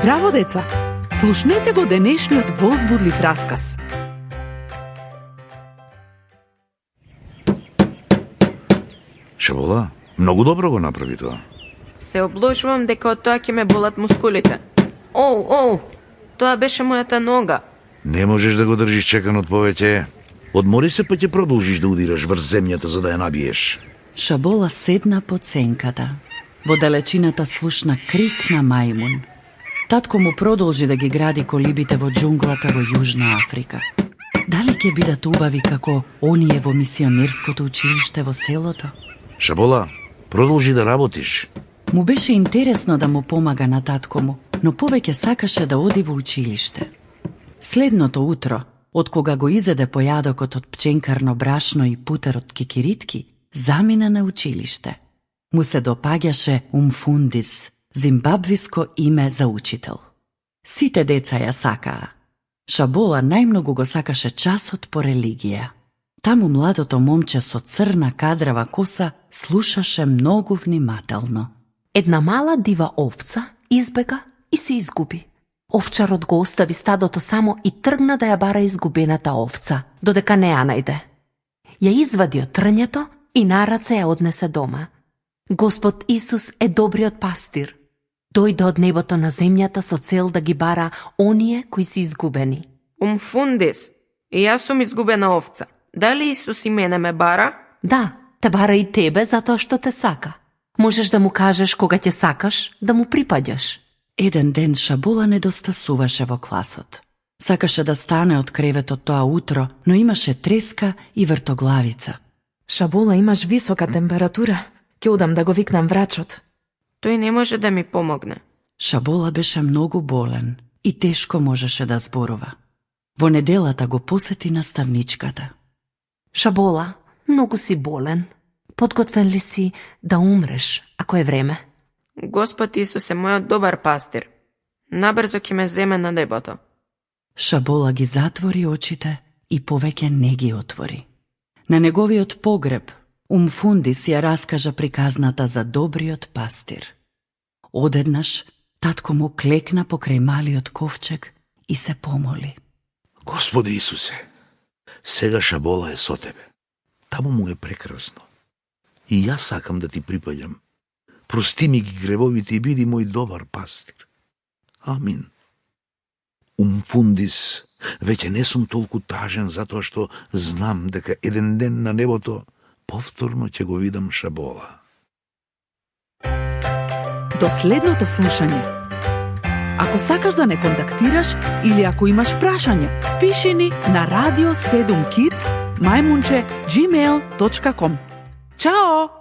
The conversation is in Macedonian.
Здраво, деца! Слушнете го денешниот возбудлив расказ. Шабола, многу добро го направи тоа. Се облошувам дека од тоа ќе ме болат мускулите. Оу, тоа беше мојата нога. Не можеш да го држиш чеканот повеќе. Одмори се па ќе продолжиш да удираш врз земјата за да ја набиеш. Шабола седна под сенката. Во далечината слушна крик на мајмун. Татко му продолжи да ги гради колибите во џунглата во Јужна Африка. Дали ќе бидат убави како оние во мисионерското училиште во селото? Шабола, продолжи да работиш. Му беше интересно да му помага на татко му, но повеќе сакаше да оди во училиште. Следното утро, од кога го изеде појадокот од пченкарно брашно и путер од кикиритки, замина на училиште. Му се допаѓаше Умфундис, зимбабвиско име за учител. Сите деца ја сакаа. Шабола најмногу го сакаше часот по религија. Таму младото момче со црна кадрава коса слушаше многу внимателно. Една мала дива овца избега и се изгуби. Овчарот го остави стадото само и тргна да ја бара изгубената овца, додека не ја најде. Ја извади од трњето и на раце ја однесе дома. Господ Исус е добриот пастир. Дојде од небото на земјата со цел да ги бара оние кои се изгубени. Умфундис, и јас сум изгубена овца. Дали Исус и мене ме бара? Да, те бара и тебе затоа што те сака. Можеш да му кажеш кога ќе сакаш да му припаѓаш. Еден ден Шабола недостасуваше во класот. Сакаше да стане од креветот тоа утро, но имаше треска и вртоглавица. Шабола, имаш висока температура. Ќе одам да го викнам врачот. Тој не може да ми помогне. Шабола беше многу болен и тешко можеше да зборува. Во неделата го посети наставничката. Шабола, многу си болен. Подготвен ли си да умреш, ако е време? Господ Исус е мојот добар пастир. Набрзо ќе ме земе на небото. Шабола ги затвори очите и повеќе не ги отвори. На неговиот погреб Умфундис ја раскажа приказната за добриот пастир. Одеднаш татко му клекна покрај малиот ковчег и се помоли. Господи Исусе, сега Шабола е со тебе. Таму му е прекрасно. И јас сакам да ти припаѓам. Прости ми ги гревовите и биди мој добар пастир. Амин. Умфундис, веќе не сум толку тажен затоа што знам дека еден ден на небото повторно ќе го видам Шабола. До следното слушање. Ако сакаш да не контактираш или ако имаш прашање, пиши ни на radio7kids@gmail.com. Чао!